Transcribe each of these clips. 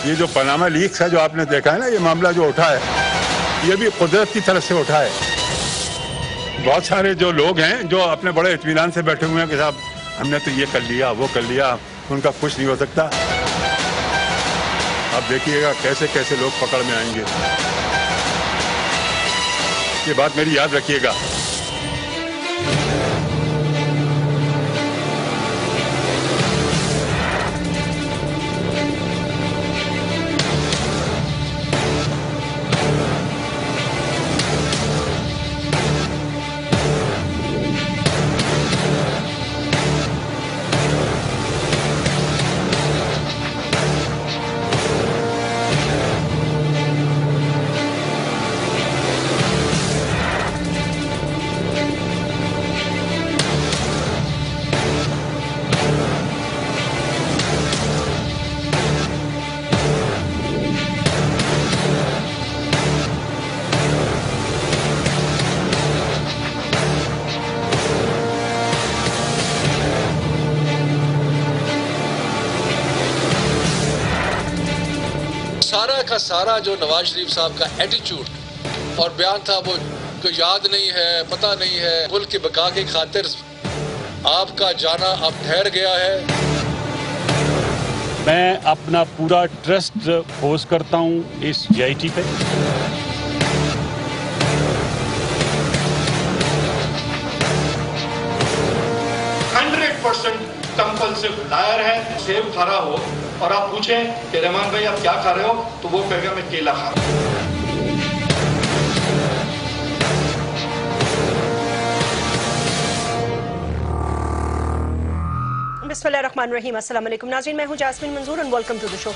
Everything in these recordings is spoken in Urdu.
یہ جو پاناما لیکس ہے جو آپ نے دیکھا ہے نا، یہ معاملہ جو اٹھا ہے یہ بھی قدرت کی طرف سے اٹھا ہے. بہت سارے جو لوگ ہیں جو اپنے بڑے اطمینان سے بیٹھے ہوئے ہیں کہ صاحب ہم نے تو یہ کر لیا وہ کر لیا، ان کا کچھ نہیں ہو سکتا. آپ دیکھیے گا کیسے کیسے لوگ پکڑ میں آئیں گے. یہ بات میری یاد رکھیے گا. سارا کا سارا جو نواز شریف صاحب کا ایٹیچیوڈ اور بیان تھا وہ یاد نہیں ہے، پتہ نہیں ہے. ملک کی بقا کی خاطر آپ کا جانا اب ٹھہر گیا ہے. میں اپنا پورا ٹرسٹ پوز کرتا ہوں اس جے آئی ٹی پہ. کمپلسو لائر ہے. سیب کھا رہا ہو اور آپ پوچھیں کہ رحمان بھائی آپ کیا کھا رہے ہو تو وہ کہے گا میں کیلا کھا رہا ہوں. بسم اللہ الرحمن الرحیم. السلام علیکم ناظرین، میں ہوں jasmine Manzoor and welcome to the show.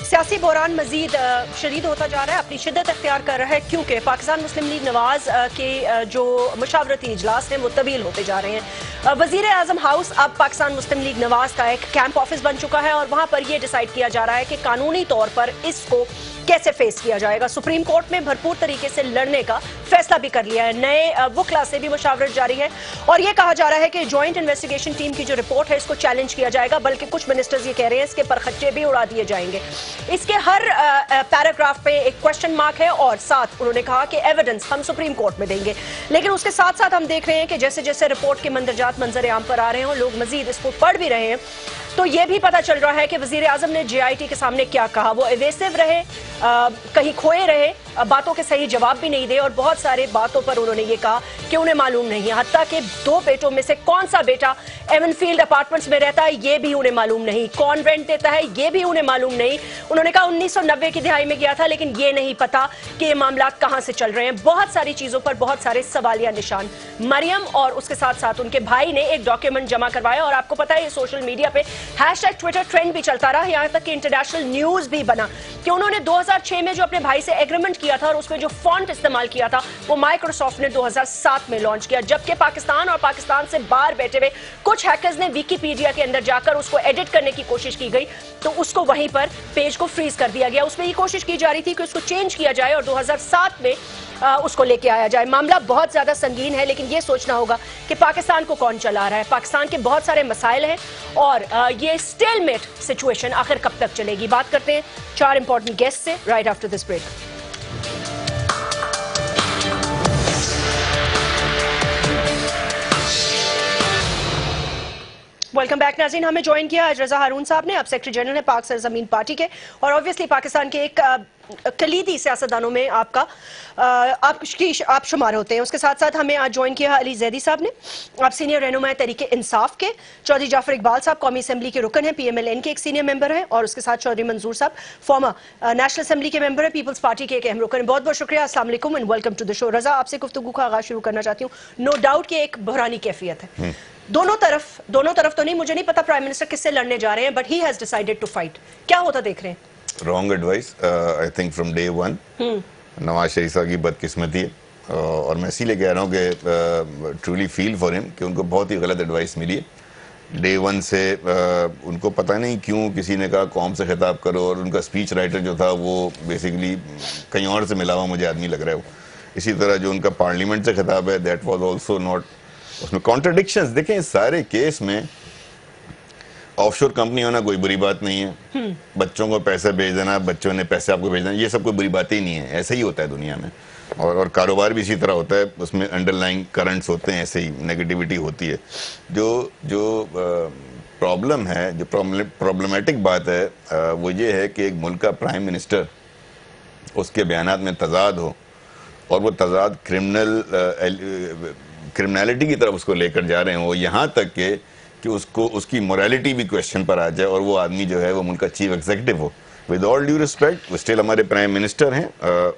سیاسی بحران مزید شدید ہوتا جا رہا ہے، اپنی شدت اختیار کر رہا ہے کیونکہ پاکستان مسلم لیگ نواز کے جو مشاورتی اجلاس ہیں وہ طویل ہوتے جا رہے ہیں. وزیر اعظم ہاؤس اب پاکستان مسلم لیگ نواز کا ایک کیمپ آفس بن چکا ہے اور وہاں پر یہ ڈیسائیڈ کیا جا رہا ہے کہ قانونی طور پر اس کو کیسے فیس کیا جائے گا. سپریم کورٹ میں بھرپور طریقے سے لڑنے کا فیصلہ بھی کر لیا ہے. نئے وکلا سے بھی مشاورت جاری ہے اور یہ کہا جا رہا ہے کہ جوائنٹ انویسٹیگیشن ٹیم کی جو رپورٹ ہے اس کو چیلنج کیا جائے گا، بلکہ کچھ منسٹرز یہ کہہ رہے ہیں اس کے پرخچے بھی اڑا دیے جائیں گے. اس کے ہر پیراگراف پہ ایک کوشچن مارک ہے اور ساتھ انہوں نے کہا کہ ایویڈنس ہم سپریم کورٹ میں دیں گے. لیکن اس کے ساتھ ساتھ ہم دیکھ رہے ہیں کہ جیسے جیسے رپورٹ کے مندرجات منظر عام پر آ رہے ہیں اور لوگ مزید اس کو پڑھ بھی رہے ہیں تو یہ بھی پتہ چل رہا ہے کہ وزیر اعظم نے جے آئی ٹی کے سامنے کیا کہا. وہ ایویسو رہے، کہیں کھوئے رہے، باتوں کے صحیح جواب بھی نہیں دے اور بہت سارے باتوں پر انہوں نے یہ کہا کہ انہیں معلوم نہیں ہے. حتیٰ کہ 2 بیٹوں میں سے کون سا بیٹا ایون فیلڈ اپارٹمنٹس میں رہتا ہے یہ بھی انہیں معلوم نہیں، کون رینٹ دیتا ہے یہ بھی انہیں معلوم نہیں. انہوں نے کہا 1990 کی دہائی میں گیا تھا لیکن یہ نہیں پتا کہ یہ معاملات کہاں سے چل رہے ہیں. بہت ساری چیزوں پر بہت سارے سوالیہ نشان. مریم اور اس کے ساتھ ساتھ ان کے بھائی نے ایک ڈاکیومنٹ جمع کروایا اور آپ کو پتا ہے یہ سوشل میڈیا پہ #Twitter ٹرینڈ بھی چلتا رہا، یہاں تک کہ انٹرنیشنل نیوز بھی بنا کہ انہوں نے 2006 میں جو اپنے بھائی سے ایگریمنٹ کیا تھا اور اس میں جو فونٹ استعمال کیا تھا وہ مائکروسافٹ نے 2007 میں لانچ کیا، جبکہ پاکستان اور پاکستان سے باہر بیٹھے ہوئے کچھ ہیکرز نے ویکیپیڈیا کے اندر جا کر اس کو ایڈٹ کرنے کی کوشش کی گئی تو اس کو وہیں پر پیج کو فریز کر دیا گیا. اس میں یہ کوشش کی جا رہی تھی کہ اس کو چینج کیا جائے اور 2007 میں اس کو لے کے آیا جائے. معاملہ بہت زیادہ سنگین ہے لیکن یہ سوچنا ہوگا کہ پاکستان کو کون چلا رہا ہے. پاکستان کے بہت سارے مسائل ہیں اور یہ اسٹیل میٹ سچویشن آخر کب تک چلے گی. بات کرتے ہیں 4 امپورٹنٹ گیسٹ سے right after this break. Welcome back ناظرین. ہمیں جوائن کیا آج رضا ہارون صاحب نے، آپ سیکرٹری جنرل ہیں پاک سرزمین پارٹی کے اور اوبویسلی پاکستان کے ایک کلیدی سیاستدانوں میں آپ شمار ہوتے ہیں. اس کے ساتھ ساتھ ہمیں آج جوائن کیا علی زیدی صاحب نے، آپ سینئر رہنما تحریک انصاف کے. چودھری جعفر اقبال صاحب قومی اسمبلی کے رکن ہیں، PMLN کے ایک سینئر ممبر ہیں اور اس کے ساتھ چودھری منظور صاحب فارمر نیشنل اسمبلی کے ممبر ہیں، پیپلز پارٹی کے ایک اہم رکن ہیں. بہت بہت شکریہ. السلام علیکم اینڈ ویلکم ٹو دی شو. رضا آپ سے گفتگو کا آغاز شروع کرنا چاہتی ہوں. نو ڈاؤٹ کہ ایک بحرانی کیفیت ہے دونوں طرف تو نہیں، مجھے نہیں پتا پرائم منسٹر کس سے لڑنے جا رہے ہیں but he has decided to fight. کیا ہوتا دیکھ رہے ہیں؟ Wrong advice I think from day 1. Nawaz Sharif صاحب کی بدقسمتی ہے اور میں اسی لیے کہہ رہا ہوں کہ ٹرولی فیل فار ہم کہ ان کو بہت ہی غلط ایڈوائس ملی ہے. ڈے 1 سے ان کو پتہ نہیں کیوں کسی نے کہا قوم سے خطاب کرو اور ان کا اسپیچ رائٹر جو تھا وہ بیسیکلی کہیں اور سے ملا ہوا مجھے آدمی لگ رہا ہے وہ. اسی طرح جو ان کا پارلیمنٹ سے خطاب ہے دیٹ واز آلسو ناٹ، اس میں کانٹرڈکشنز دیکھیں. اس سارے کیس میں آف شور کمپنی ہونا کوئی بری بات نہیں ہے، بچوں کو پیسے بھیج دینا، بچوں نے پیسے آپ کو بھیج دینا، یہ سب کوئی بری بات ہی نہیں ہے، ایسا ہی ہوتا ہے دنیا میں، اور کاروبار بھی اسی طرح ہوتا ہے، اس میں انڈر لائن کرنٹس ہوتے ہیں، ایسے ہی نیگیٹیوٹی ہوتی ہے. جو پرابلم ہے، جو پرابلمیٹک بات ہے وہ یہ ہے کہ ایک ملک کا پرائم منسٹر، اس کے بیانات میں تضاد ہو، اور وہ تضاد کرمنالٹی کی طرف اس کو لے کر جا رہے ہیں، وہ یہاں تک کہ اس کی موریلٹی بھی کویسچن پر آ جائے، اور وہ آدمی جو ہے وہ ملک کا chief executive who. With all due respect, وہ اسٹل ہمارے پرائم منسٹر ہیں،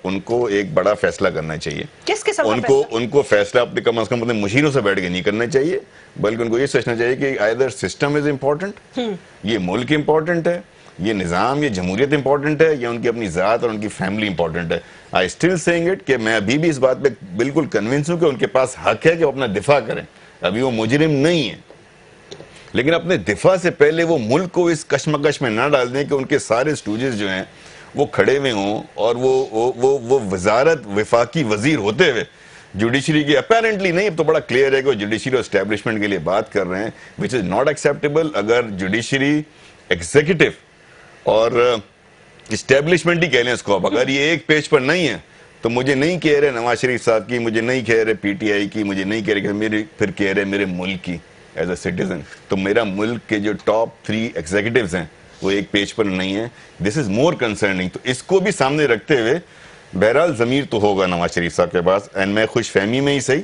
ان کو ایک بڑا فیصلہ کرنا چاہیے. کس قسم کا فیصلہ؟ ان کو فیصلہ اپنے کم از کم اپنے مشیروں سے بیٹھ کے نہیں کرنا چاہیے، بلکہ ان کو یہ سوچنا چاہیے کہ آئدر سسٹم از امپورٹنٹ، یہ ملک امپورٹنٹ ہے، یہ نظام، یہ جمہوریت امپورٹنٹ ہے، یا ان کی اپنی ذات اور ان کی فیملی امپورٹنٹ ہے. آئی اسٹل سیئنگ اٹ کہ میں ابھی بھی اس بات پہ بالکل کنونس ہوں کہ ان کے پاس حق ہے کہ وہ اپنا دفاع کریں. ابھی وہ مجرم نہیں ہیں، لیکن اپنے دفاع سے پہلے وہ ملک کو اس کشمکش میں نہ ڈال دیں کہ ان کے سارے اسٹوجز جو ہیں وہ کھڑے ہوئے ہوں، اور وہ وزارت وفاقی وزیر ہوتے ہوئے جوڈیشری کی اپیرنٹلی نہیں، اب تو بڑا کلیئر ہے کہ وہ جوڈیشری اور اسٹیبلشمنٹ کے لیے بات کر رہے ہیں، وچ از ناٹ ایکسیپٹیبل. اگر جوڈیشری، ایگزیکٹو اور اسٹیبلشمنٹ ہی کہہ لیں اس کو، اگر یہ ایک پیج پر نہیں ہے تو مجھے نہیں کہہ رہے نواز شریف صاحب کی، مجھے نہیں کہہ رہے پی ٹی آئی کی، مجھے نہیں کہہ رہے پھر کہہ رہے میرے ملک کی ایز اے سٹیزن. تو میرا ملک کے جو ٹاپ 3 ایگزیکٹوز ہیں وہ ایک پیج پر نہیں ہیں. دس از مور کنسرننگ. تو اس کو بھی سامنے رکھتے ہوئے بہرحال ضمیر تو ہوگا نواز شریف صاحب کے پاس، اینڈ میں خوش فہمی میں ہی صحیح،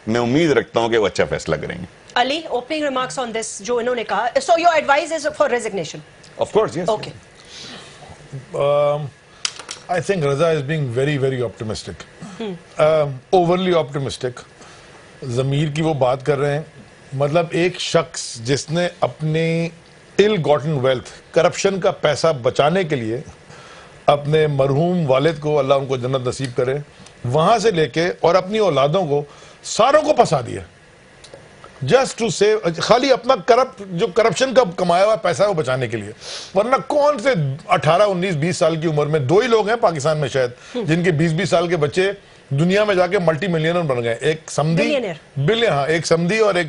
میں امید رکھتا ہوں کہ وہ اچھا فیصلہ کریں گے. علی، اوپننگ ریمارکس آن دس جو انہوں نے کہا. So your advice is for resignation? Of course, yes. Okay. I think Raza is being very, very optimistic. Overly optimistic. ضمیر کی وہ بات کر رہے ہیں، مطلب ایک شخص جس نے اپنے ill gotten wealth، کرپشن کا پیسہ بچانے کے لیے اپنے مرحوم والد کو، اللہ ان کو جنت نصیب کرے، وہاں سے لے کے اور اپنی اولادوں کو ساروں کو پھنسا دیا، جسٹ ٹو سیو، خالی اپنا جو کرپشن کا کمایا ہوا پیسہ ہے وہ بچانے کے لیے. ورنہ کون سے 18 19 20 سال کی عمر میں 2 ہی لوگ ہیں پاکستان میں شاید جن کے 20 سال کے بچے دنیا میں جا کے ملٹی ملینر بن گئے. ایک سمدھی، ایک سمدھی اور ایک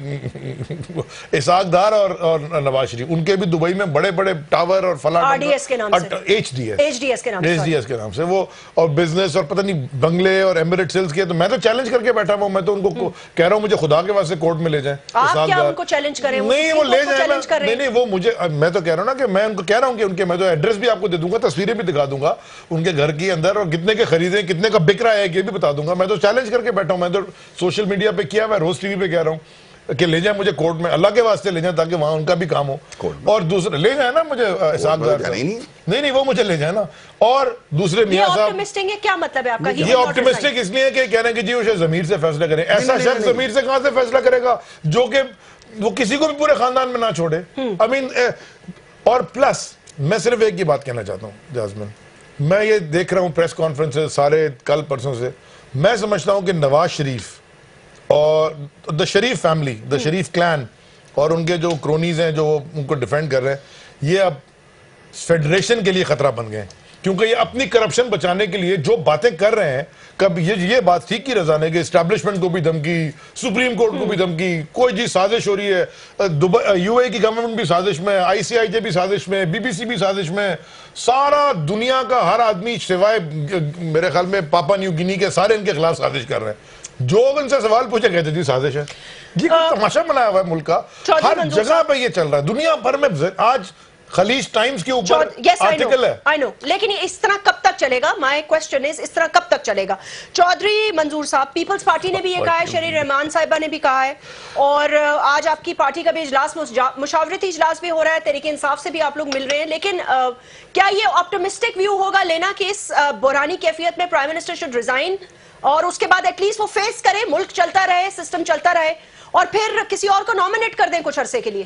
اسحاق ڈار اور نواز شریف، ان کے بھی دبئی میں بڑے بڑے ٹاور اور فلاں RDS کے نام سے، HDS کے نام سے وہ، اور بزنس اور پتہ نہیں بنگلے اور ایمریٹ سیلز کے. تو میں تو چیلنج کر کے بیٹھا ہوں، میں تو ان کو کہہ رہا ہوں مجھے خدا کے واسطے کورٹ میں لے جائیں. آپ کیا ان کو چیلنج کریں؟ نہیں، وہ لے جائیں. نہیں، وہ مجھے، میں تو کہہ رہا ہوں نا کہ میں ان کو کہہ رہا ہوں کہ ان کے، میں تو ایڈریس بھی آپ کو دے دوں گا، تصویریں بھی دکھا دوں گا ان کے گھر کے اندر، اور کتنے کے خریدیں، کتنے کا بک رہا ہے یہ بھی بتا دوں گا. میں تو چیلنج کر کے بیٹھا ہوں، میں تو سوشل میڈیا پہ کیا، میں روز ٹی وی پہ کہہ رہا ہوں کہ لے جائیں مجھے کورٹ میں، اللہ کے واسطے لے جائیں تاکہ وہاں ان کا بھی کام ہو. اور دوسرے لے جائیں نا مجھے اسحاق ڈار، نہیں وہ مجھے لے جائیں نا. اور دوسرے میاں صاحب، کیا مطلب ہے آپ کا؟ یہ آپٹمسٹک اس لیے کہ کہہ رہے ہیں کہ جی اسے ضمیر سے فیصلہ کریں. ایسا شخص ضمیر سے کہاں سے فیصلہ کرے گا جو کہ وہ کسی کو بھی پورے خاندان میں نہ چھوڑے؟ I mean، اور پلس میں صرف ایک ہی بات کہنا چاہتا ہوں جاسمین، میں یہ دیکھ رہا ہوں پریس کانفرنس سارے کل پرسوں سے، میں سمجھتا ہوں کہ نواز شریف اور دا شریف فیملی، دا شریف کلان اور ان کے جو کرونیز ہیں جو ان کو ڈیفینڈ کر رہے ہیں، یہ اب فیڈریشن کے لیے خطرہ بن گئے ہیں، کیونکہ یہ اپنی کرپشن بچانے کے لیے جو باتیں کر رہے ہیں. کب یہ بات ٹھیک کی رضا نے کہ اسٹیبلشمنٹ کو بھی دھمکی، سپریم کورٹ کو بھی دھمکی، کوئی جی سازش ہو رہی ہے، UAE کی گورنمنٹ بھی سازش میں، ICIJ بھی سازش میں، BBC بھی سازش میں، سارا دنیا کا ہر آدمی سوائے میرے خیال میں پاپا نیو گینی کے سارے ان کے خلاف سازش کر رہے ہیں. جو ان سے سوال پوچھے کہتے جی سازش ہے. یہ کوئی تماشا بنایا ہوا ہے ملک کا، ہر جگہ پہ یہ چل رہا ہے دنیا بھر میں. آج خلیج ٹائمز کے اوپر آرٹیکل ہے. I know. لیکن اس طرح کب تک چلے گا؟ My question is اس طرح کب تک چلے گا؟ چودھری منظور صاحب، پیپلز پارٹی نے بھی یہ کہا ہے، شریر رحمان صاحبہ نے بھی کہا ہے، اور آج آپ کی پارٹی کا بھی اجلاس، مشاورتی اجلاس بھی ہو رہا ہے، تحریک انصاف سے بھی آپ لوگ مل رہے ہیں. لیکن کیا یہ آپٹمسٹک ویو ہوگا لینا کہ اس بحرانی کیفیت میں پرائم منسٹر شوڈ ریزائن، اور اس کے بعد ایٹ لیسٹ وہ فیس کرے، ملک چلتا رہے، سسٹم چلتا رہے، اور پھر کسی اور کو نامنیٹ کر دیں کچھ عرصے کے لیے؟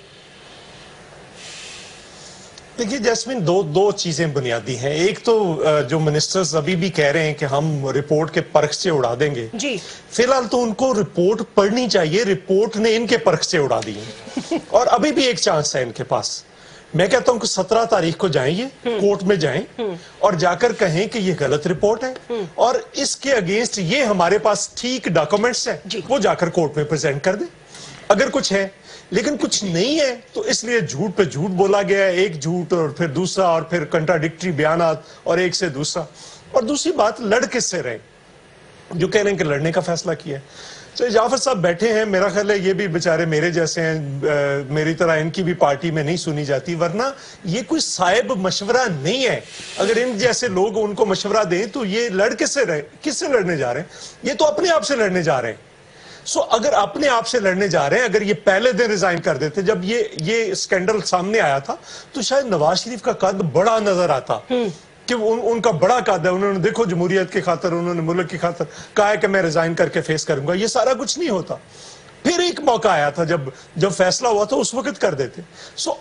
دیکھیے جیسمین، دو چیزیں بنیادی ہیں. ایک تو جو منسٹرز ابھی بھی کہہ رہے ہیں کہ ہم رپورٹ کے پرخچے اڑا دیں گے، جی فی الحال تو ان کو رپورٹ پڑھنی چاہیے. رپورٹ نے ان کے پرخچے اڑا دیے اور ابھی بھی ایک چانس ہے ان کے پاس. میں کہتا ہوں کہ 17 تاریخ کو جائیں، یہ کورٹ میں جائیں اور جا کر کہیں کہ یہ غلط رپورٹ ہے اور اس کے اگینسٹ یہ ہمارے پاس ٹھیک ڈاکومنٹس ہیں، وہ جا کر کورٹ میں پریزنٹ کر دیں. اگر کچھ ہے لیکن کچھ نہیں ہے تو اس لیے جھوٹ پہ جھوٹ بولا گیا ہے, ایک جھوٹ اور پھر دوسرا اور پھر کنٹراڈکٹری بیانات اور ایک سے دوسرا. اور دوسری بات, لڑ کس سے رہے جو کہہ رہے ہیں کہ لڑنے کا فیصلہ کیا ہے. تو جعفر صاحب بیٹھے ہیں, میرا خیال ہے یہ بھی بیچارے میرے جیسے ہیں, میری طرح ان کی بھی پارٹی میں نہیں سنی جاتی, ورنہ یہ کوئی صائب مشورہ نہیں ہے. اگر ان جیسے لوگ ان کو مشورہ دیں تو یہ لڑ کس سے لڑنے جا رہے ہیں؟ یہ تو اپنے آپ سے لڑنے جا رہے ہیں. اگر اپنے آپ سے لڑنے جا رہے ہیں, اگر یہ پہلے دن ریزائن کر دیتے جب یہ سکینڈل سامنے آیا تھا, تو شاید نواز شریف کا قد بڑا نظر آتا کہ ان کا بڑا قد ہے, انہوں نے دیکھو جمہوریت کی خاطر, انہوں نے ملک کی خاطر کہا ہے کہ میں ریزائن کر کے فیس کروں گا. یہ سارا کچھ نہیں ہوتا. پھر ایک موقع آیا تھا جب فیصلہ ہوا تھا, اس وقت کر دیتے.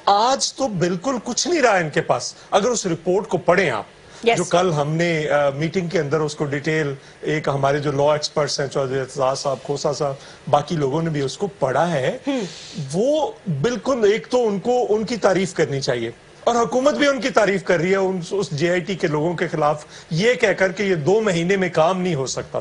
آج تو بالکل کچھ نہیں رہا ان کے پاس. اگر اس رپورٹ کو پڑھیں آپ, جو کل ہم نے میٹنگ کے اندر اس کو ڈیٹیل, ایک ہمارے جو لا ایکسپرٹس ہیں چودھری اعتزاز صاحب, کھوسا صاحب, باقی لوگوں نے بھی اس کو پڑھا ہے, وہ بالکل ایک تو ان کی تعریف کرنی چاہیے, اور حکومت بھی ان کی تعریف کر رہی ہے اس جے آئی ٹی کے لوگوں کے خلاف یہ کہہ کر کہ یہ 2 مہینے میں کام نہیں ہو سکتا.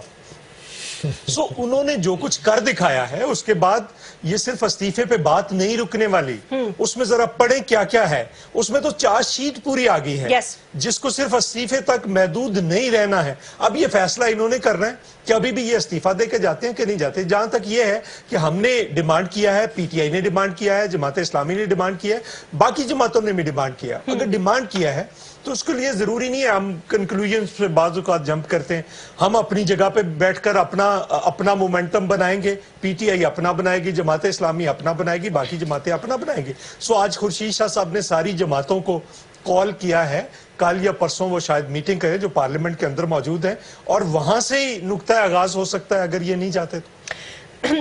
انہوں نے جو کچھ کر دکھایا ہے, اس کے بعد یہ صرف استعفے پہ بات نہیں رکنے والی. اس میں ذرا پڑھیں کیا ہے. اس میں تو چارج شیٹ پوری آ گئی ہے, جس کو صرف استعفے تک محدود نہیں رہنا ہے. اب یہ فیصلہ انہوں نے کرنا ہے کہ ابھی بھی یہ استعفیٰ دے کے جاتے ہیں کہ نہیں جاتے. جہاں تک یہ ہے کہ ہم نے ڈیمانڈ کیا ہے, پی ٹی آئی نے ڈیمانڈ کیا ہے, جماعت اسلامی نے ڈیمانڈ کیا ہے, باقی جماعتوں نے بھی ڈیمانڈ کیا. اگر ڈیمانڈ کیا ہے تو اس کے لیے ضروری نہیں ہے ہم کنکلوژنز پہ بعض اوقات جمپ کرتے ہیں. ہم اپنی جگہ پہ بیٹھ کر اپنا مومنٹم بنائیں گے, پی ٹی آئی اپنا بنائے گی, جماعت اسلامی اپنا بنائے گی, باقی جماعتیں اپنا بنائیں گی. آج خورشید شاہ صاحب نے ساری جماعتوں کو کال کیا ہے, کل یا پرسوں وہ شاید میٹنگ کرے جو پارلیمنٹ کے اندر موجود ہیں, اور وہاں سے ہی نقطہ آغاز ہو سکتا ہے اگر یہ نہیں چاہتے تو.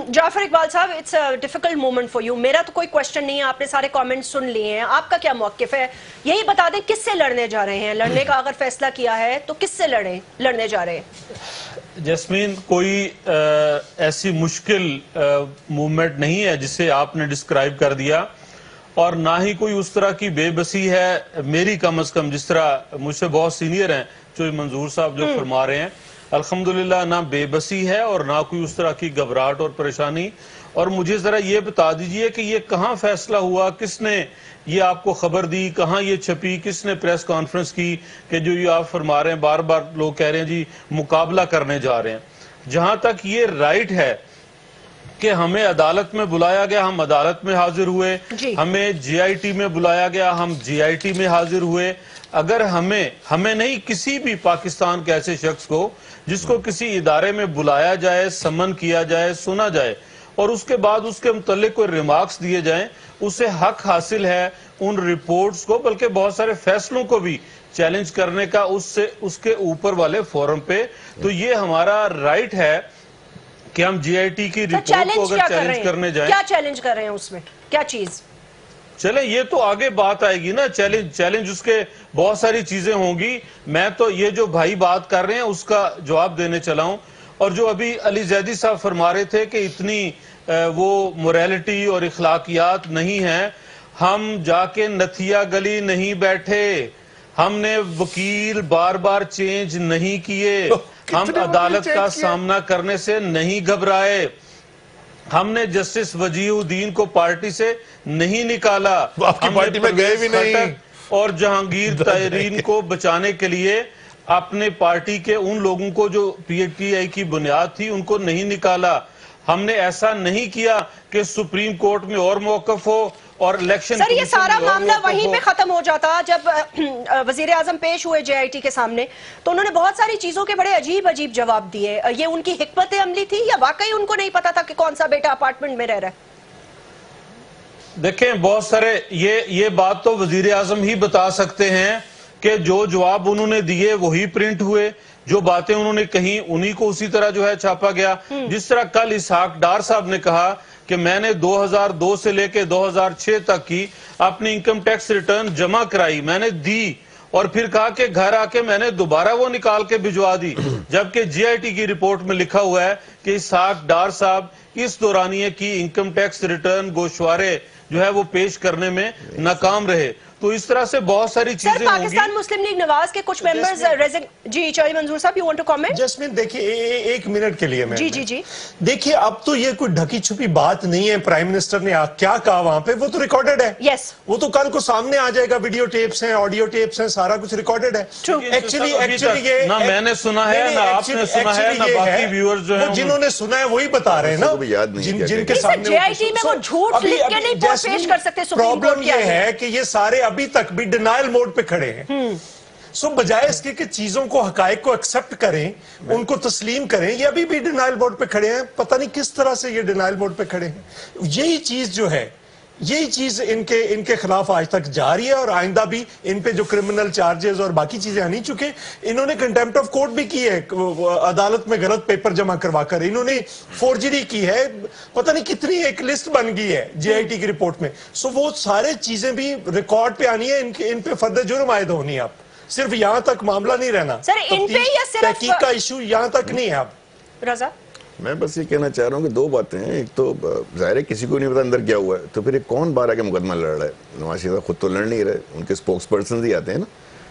جعفر اقبال صاحب, it's a difficult moment for you. میرا تو کوئی کوشچن نہیں ہے, آپ نے سارے کامنٹ سن لیے ہیں. آپ کا کیا موقف ہے؟ یہی بتا دیں کس سے لڑنے جا رہے ہیں. لڑنے کا اگر فیصلہ کیا ہے تو کس سے لڑنے جا رہے ہیں؟ جیسمین, کوئی ایسی مشکل موومنٹ نہیں ہے جسے آپ نے ڈسکرائب کر دیا, اور نہ ہی کوئی اس طرح کی بے بسی ہے میری, کم از کم جس طرح مجھ سے بہت سینئر ہیں جو منظور صاحب جو فرما رہے ہیں. الحمدللہ نہ بے بسی ہے اور نہ کوئی اس طرح کی گھبراہٹ اور پریشانی. اور مجھے ذرا یہ بتا دیجئے کہ یہ کہاں فیصلہ ہوا, کس نے یہ آپ کو خبر دی, کہاں یہ چھپی, کس نے پریس کانفرنس کی کہ جو یہ آپ فرما رہے ہیں, بار بار لوگ کہہ رہے ہیں جی مقابلہ کرنے جا رہے ہیں. جہاں تک یہ رائٹ ہے کہ ہمیں عدالت میں بلایا گیا, ہم عدالت میں حاضر ہوئے, ہمیں جے آئی ٹی میں بلایا گیا, ہم جے آئی ٹی میں حاضر ہوئے. اگر ہمیں نہیں, کسی بھی پاکستان کے ایسے شخص کو جس کو کسی ادارے میں بلایا جائے, سمن کیا جائے, سنا جائے, اور اس کے بعد اس کے متعلق کوئی ریمارکس دیے جائیں, اسے حق حاصل ہے ان رپورٹس کو, بلکہ بہت سارے فیصلوں کو بھی چیلنج کرنے کا اس کے اوپر والے فورم پہ. تو یہ ہمارا رائٹ ہے کہ ہم جی آئی ٹی کی رپورٹ کو اگر چیلنج کرنے جائیں. کیا چیلنج کر رہے ہیں اس میں, کیا چیز؟ چلیں یہ تو آگے بات آئے گی نا, چیلنج اس کے بہت ساری چیزیں ہوں گی. میں تو یہ جو بھائی بات کر رہے ہیں اس کا جواب دینے چلا ہوں. اور جو ابھی علی زیدی صاحب فرما رہے تھے کہ اتنی وہ موریلٹی اور اخلاقیات نہیں ہیں, ہم جا کے نتھیا گلی نہیں بیٹھے, ہم نے وکیل بار بار چینج نہیں کیے, ہم عدالت کا سامنا کرنے سے نہیں گھبرائے, ہم نے جسٹس وجیہ الدین کو پارٹی سے نہیں نکالا, آپ کی پارٹی میں گئے بھی نہیں, اور جہانگیر تحرین کو بچانے کے لیے اپنے پارٹی کے ان لوگوں کو جو پی ٹی آئی کی بنیاد تھی ان کو نہیں نکالا. ہم نے ایسا نہیں کیا کہ سپریم کورٹ میں اور موقف ہو اور الیکشن. سر یہ سارا معاملہ وہیں پہ ختم ہو جاتا. جب وزیر اعظم پیش ہوئے جے آئی ٹی کے سامنے تو انہوں نے بہت ساری چیزوں کے بڑے عجیب جواب دیے. یہ ان کی حکمت عملی تھی یا واقعی ان کو نہیں پتا تھا کہ کون سا بیٹا اپارٹمنٹ میں رہ رہا ہے؟ دیکھیں بہت سارے یہ بات تو وزیر اعظم ہی بتا سکتے ہیں کہ جو جواب انہوں نے دیے وہی پرنٹ ہوئے, جو باتیں انہوں نے کہیں انہی کو اسی طرح جو ہے چھاپا گیا. جس طرح کل اسحاق ڈار صاحب نے کہا کہ میں نے 2002 سے لے کے 2006 تک کی اپنی انکم ٹیکس ریٹرن جمع کرائی, میں نے دی, اور پھر کہا کہ گھر آ کے میں نے دوبارہ وہ نکال کے بھجوا دی, جبکہ جی آئی ٹی کی رپورٹ میں لکھا ہوا ہے کہ اسحاق ڈار صاحب اس دورانیے کی انکم ٹیکس ریٹرن گوشوارے جو ہے وہ پیش کرنے میں ناکام رہے. تو اس طرح سے بہت ساری چیزیں ہوں گی. پاکستان مسلم لیگ نواز کے کچھ ممبرز جی چوہدری منظور صاحب، یو وانٹ ٹو کامنٹ؟ جسمین دیکھیے ایک منٹ کے لیے میں جی دیکھیے اب تو یہ کوئی ڈھکی چھپی بات نہیں ہے. پرائم منسٹر نے کیا کہا وہاں پہ وہ تو ریکارڈڈ ہے. یس، وہ تو کل کو سامنے آ جائے گا. ویڈیو ٹیپس ہیں، آڈیو ٹیپس ہیں، سارا کچھ ریکارڈڈ ہے. ایکچولی یہ نہ میں نے سنا ہے نہ آپ نے سنا ہے نہ باقی ویورز جو ہیں جنہوں نے سنا ہے وہی بتا رہے ہیں نا جن کے سامنے. جے آئی ٹی میں وہ جھوٹ لکھ کے نہیں پیش کر سکتے. پرابلم یہ ہے کہ یہ سارے ابھی تک بھی ڈینائل موڈ پہ کھڑے ہیں. سو بجائے اس کے کہ چیزوں کو، حقائق کو ایکسپٹ کریں، ان کو تسلیم کریں، یہ ابھی بھی ڈینائل موڈ پہ کھڑے ہیں. پتہ نہیں کس طرح سے یہ ڈینائل موڈ پہ کھڑے ہیں. یہی چیز جو ہے، یہی چیز ان کے خلاف آج تک جاری ہے اور آئندہ بھی ان پہ جو کرمنل چارجز اور باقی چیزیں آنی چکے. انہوں نے کنٹیمپٹ آف کورٹ بھی کی ہے عدالت میں غلط پیپر جمع کروا کر. انہوں نے فورجری کی ہے. پتہ نہیں کتنی ایک لسٹ بن گئی ہے جے آئی ٹی کی رپورٹ میں. سو وہ سارے چیزیں بھی ریکارڈ پہ آنی ہے. ان پہ فرد جرم عائد ہونی ہے. اب صرف یہاں تک معاملہ نہیں رہنا. سر ان پہ یا صرف تحقیق کا ایشو یہاں تک نہیں ہے. اب رضا میں بس یہ کہنا چاہ رہا ہوں کہ دو باتیں ہیں. ایک تو ظاہر ہے کسی کو نہیں پتا اندر کیا ہوا ہے، تو پھر ایک کون بارہ کے مقدمہ لڑ رہا ہے. نواز شریف خود تو لڑ نہیں رہے، ان کے سپوکس پرسنز ہی آتے ہیں نا.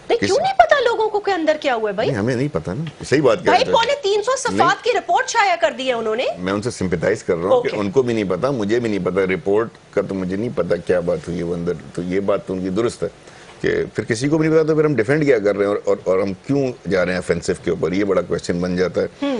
کیوں نہیں پتا لوگوں کو کہ اندر کیا ہوا ہے بھائی؟ ہمیں نہیں پتا نا. صحیح بات کہہ رہے ہیں بھائی. 350 صفحات کی رپورٹ شائع کر دی ہے انہوں نے. میں ان سے سمپیتائز کر رہا ہوں کہ ان کو بھی نہیں پتا، مجھے بھی نہیں پتا. رپورٹ کا تو مجھے نہیں پتا کیا بات ہوئی ہے وہ اندر. تو یہ بات تو ان کی درست ہے کہ پھر کسی کو بھی نہیں پتا تو پھر ہم ڈیفینڈ کیا کر رہے ہیں اور ہم کیوں جا رہے ہیں افینسو کے اوپر. یہ بڑا کویسچن بن جاتا ہے.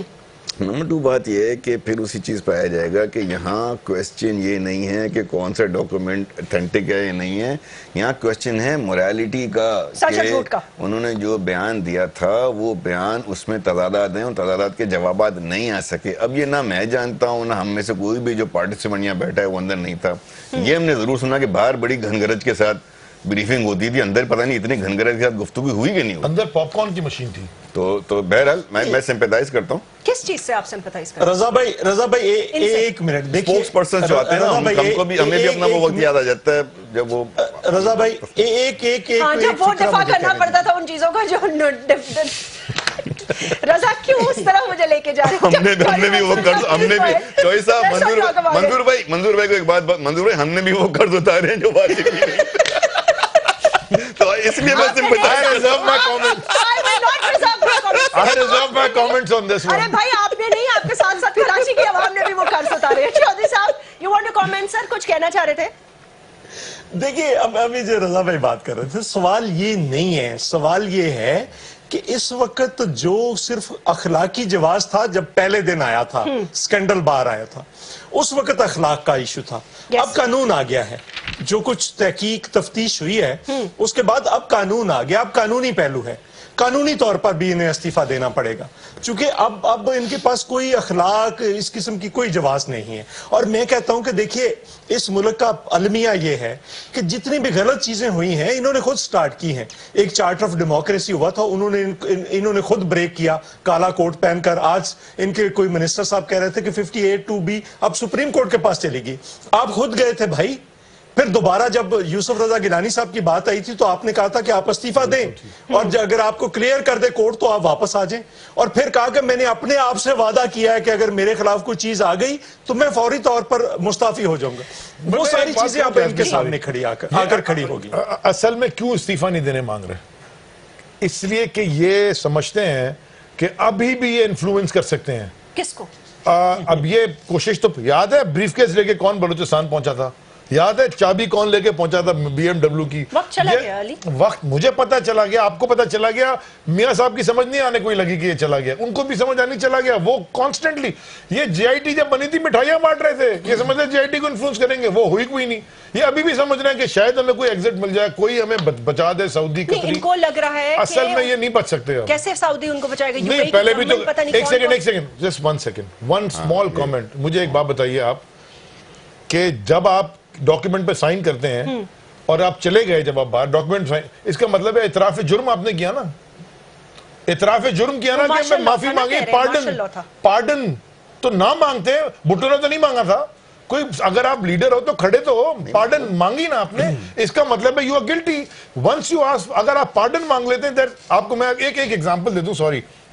نمبر 2 بات یہ ہے کہ پھر اسی چیز پہ آیا جائے گا کہ یہاں کویسچن یہ نہیں ہے کہ کون سا ڈاکومنٹ اتھینٹک ہے یا نہیں ہے. یہاں کویسچن ہے موریلٹی کا، کہ انہوں نے جو بیان دیا تھا وہ بیان اس میں تضادات ہیں اور تضادات کے جوابات نہیں آ سکے. اب یہ نہ میں جانتا ہوں نہ ہم میں سے کوئی بھی جو پارٹیسپینٹ یہاں بیٹھا ہے وہ اندر نہیں تھا. یہ ہم نے ضرور سنا کہ باہر بڑی گھن گرج کے ساتھ بریفنگ ہوتی تھی. اندر پتہ نہیں اتنے گھن گرج کے ساتھ گفتگو ہوئی کہ نہیں ہوئی. اندر پاپ کارن کی مشین تھی. تو بہرحال میں سمپیتائز کرتا ہوں. کس چیز سے آپ سمپیتائز کرتے ہیں؟ رضا بھائی ایک منٹ دیکھیے. اسپوکس پرسن جو آتے ہیں نا ہم کو بھی، ہمیں بھی اپنا وہ وقت یاد آ جاتا ہے جب وہ رضا بھائی ایک جب وہ دفاع کرنا پڑتا تھا ان چیزوں کا جو رضا کیوں اس طرح مجھے لے کے جا رہے ہیں؟ ہم نے بھی وہ قرض، ہم نے بھی چوہدری صاحب منظور بھائی کو ایک بات، منظور بھائی ہم نے بھی وہ قرض اتارے ہیں جو واجب نہیں. تو اس لیے میں ارے بھائی آپ نے نہیں، آپ کے ساتھ ساتھ کراچی کی عوام نے بھی وہ قرض اتارے ہیں. چوہدری صاحب یو وانٹ ٹو کامنٹ سر؟ کچھ کہنا چاہ رہے تھے؟ دیکھیے ابھی جو رضا بھائی بات کر رہے تھے، سوال یہ نہیں ہے. سوال یہ ہے کہ اس وقت جو صرف اخلاقی جواز تھا جب پہلے دن آیا تھا، سکینڈل باہر آیا تھا، اس وقت اخلاق کا ایشو تھا. اب قانون آ گیا ہے، جو کچھ تحقیق تفتیش ہوئی ہے اس کے بعد اب قانون آ گیا. اب قانونی پہلو ہے. قانونی طور پر بھی انہیں استعفیٰ دینا پڑے گا چونکہ اب ان کے پاس کوئی اخلاق اس قسم کی کوئی جواز نہیں ہے. اور میں کہتا ہوں کہ دیکھیے اس ملک کا المیہ یہ ہے کہ جتنی بھی غلط چیزیں ہوئی ہیں انہوں نے خود سٹارٹ کی ہیں. ایک چارٹر آف ڈیموکریسی ہوا تھا، انہوں نے خود بریک کیا کالا کوٹ پہن کر. آج ان کے کوئی منسٹر صاحب کہہ رہے تھے کہ 58(2)B اب سپریم کورٹ کے پاس چلے گی. آپ خود گئے تھے بھائی. پھر دوبارہ جب یوسف رضا گیلانی صاحب کی بات آئی تھی تو آپ نے کہا تھا کہ آپ استعفیٰ دیں اور اگر آپ کو کلیئر کر دے کورٹ تو آپ واپس آ جائیں. اور پھر کہا کہ میں نے اپنے آپ سے وعدہ کیا ہے کہ اگر میرے خلاف کوئی چیز آ گئی تو میں فوری طور پر مستعفی ہو جاؤں گا. وہ ساری چیزیں اب ان کے سامنے آ کر کھڑی ہوگی. اصل میں کیوں استعفیٰ نہیں دینے مانگ رہے؟ اس لیے کہ یہ سمجھتے ہیں کہ ابھی بھی یہ انفلوئنس کر سکتے ہیں. کس کو؟ اب یہ کوشش تو یاد ہے بریف کیس لے کے کون بلوچستان پہنچا تھا؟ یاد ہے چابی کون لے کے پہنچا تھا BMW کی؟ وقت چلا گیا علی. وقت مجھے پتا چلا گیا، آپ کو پتا چلا گیا. میاں صاحب کی سمجھ نہیں آنے کوئی لگی کہ یہ چلا گیا، ان کو بھی سمجھ آنے چلا گیا. وہ کانسٹنٹلی یہ JIT جب بنی تھی مٹھائیاں بانٹ رہے تھے، یہ سمجھ رہے JIT کو انفلوئنس کریں گے، وہ ہوئی کوئی نہیں. یہ ابھی بھی سمجھ رہے ہیں کہ شاید ہمیں کوئی ایگزٹ مل جائے، کوئی ہمیں بچا دے. سعودی قطری ان کو لگ رہا ہے اصل میں یہ نہیں بچ سکتے. کیسے سعودی ان کو بچائے گا؟ نہیں پہلے بھی تو ایک second just one second one small comment. مجھے ایک بات بتائیے آپ کہ جب آپ ڈاکیومنٹ پہ سائن کرتے ہیں اور آپ چلے گئے، جب آپ باہر ڈاکیومنٹ سائن، اس کا مطلب ہے اعتراف جرم آپ نے کیا نا. اعتراف جرم کیا نا کہ میں معافی مانگی. پارڈن تو نہ مانگتے، بھٹو نے تو نہیں مانگا تھا. کوئی اگر آپ لیڈر ہو تو کھڑے تو ہو، پارڈن مانگی نا آپ نے. اس کا مطلب ہے you are guilty. Once you ask, اگر آپ پارڈن مانگ لیتے ہیں. آپ کو میں ایک ایگزامپل دے دوں. Sorry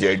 JIT,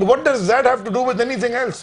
What does that have to do with anything else?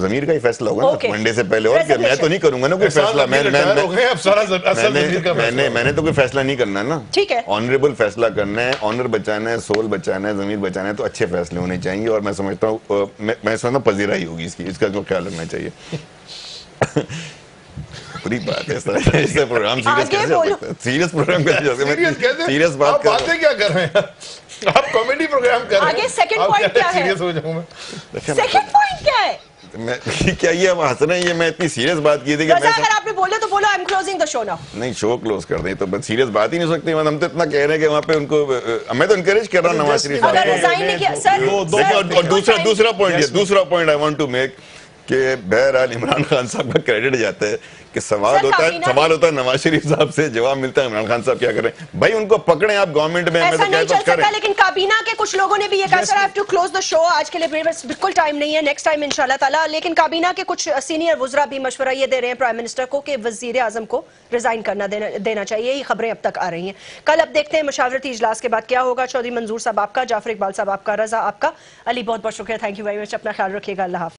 ضمیر کا ہی فیصلہ ہوگا نا Okay. منڈے سے پہلے، اور کہ میں تو نہیں کروں گا نا کوئی فیصلہ، میں نے تو کوئی فیصلہ نہیں کرنا نا، ٹھیک ہے، آنریبل فیصلہ کرنا ہے، آنر بچانا ہے، سول بچانا ہے، ضمیر بچانا ہے، تو اچھے فیصلے ہونے چاہیے، اور میں سمجھتا ہوں میں سمجھتا ہوں پذیرائی ہوگی اس کا جو خیال رکھنا چاہیے. بری بات ہے اس سے پروگرام سیریس کیسے ہو سکتا ہے؟ سیریس پروگرام کیسے ہو سکتا ہے؟ سیریس بات باتیں کیا کر رہے ہیں آپ؟ کامیڈی پروگرام کر رہے ہیں. آگے سیکنڈ پوائنٹ کیا ہے؟ سیریس ہو جاؤں میں. سیکنڈ پوائنٹ کیا ہے؟ کیا یہ ہم ہنس رہے ہیں؟ یہ میں اتنی سیریس بات کی تھی کہ رضا اگر آپ نے بولے تو بولو I'm closing the show now. نہیں، شو کلوز کر دیں تو بس سیریس بات ہی نہیں ہو سکتی. ہم تو اتنا کہہ رہے ہیں کہ وہاں پہ ان کو، میں تو انکریج کر رہا ہوں نواز شریف اگر صاحب ریزائن نہیں کیا سر، اور دوسرا point I want to make کہ بہرحال عمران خان صاحب کا کریڈٹ جاتا ہے کہ سوال ہوتا ہے نواز شریف صاحب سے، جواب ملتا ہے عمران خان صاحب کیا کریں. بھائی ان کو پکڑیں آپ گورنمنٹ میں، ایسا نہیں چل سکتا. لیکن کابینہ کے کچھ لوگوں نے بھی یہ کہا سر I have to close the show، آج کے لیے بالکل ٹائم نہیں ہے، نیکسٹ ٹائم انشاءاللہ تعالیٰ. لیکن کابینہ کے کچھ سینئر وزراء بھی مشورہ یہ دے رہے ہیں پرائم منسٹر کو کہ وزیر اعظم کو ریزائن کرنا دینا چاہیے. یہی خبریں اب تک آ رہی ہیں. کل اب دیکھتے ہیں مشاورتی اجلاس کے بعد کیا ہوگا. چودھری منظور صاحب آپ کا، جعفر اقبال صاحب آپ کا، رضا آپ کا، علی بہت بہت شکریہ، تھینک یو ویری مچ. اپنا خیال رکھیے گا، اللہ حافظ.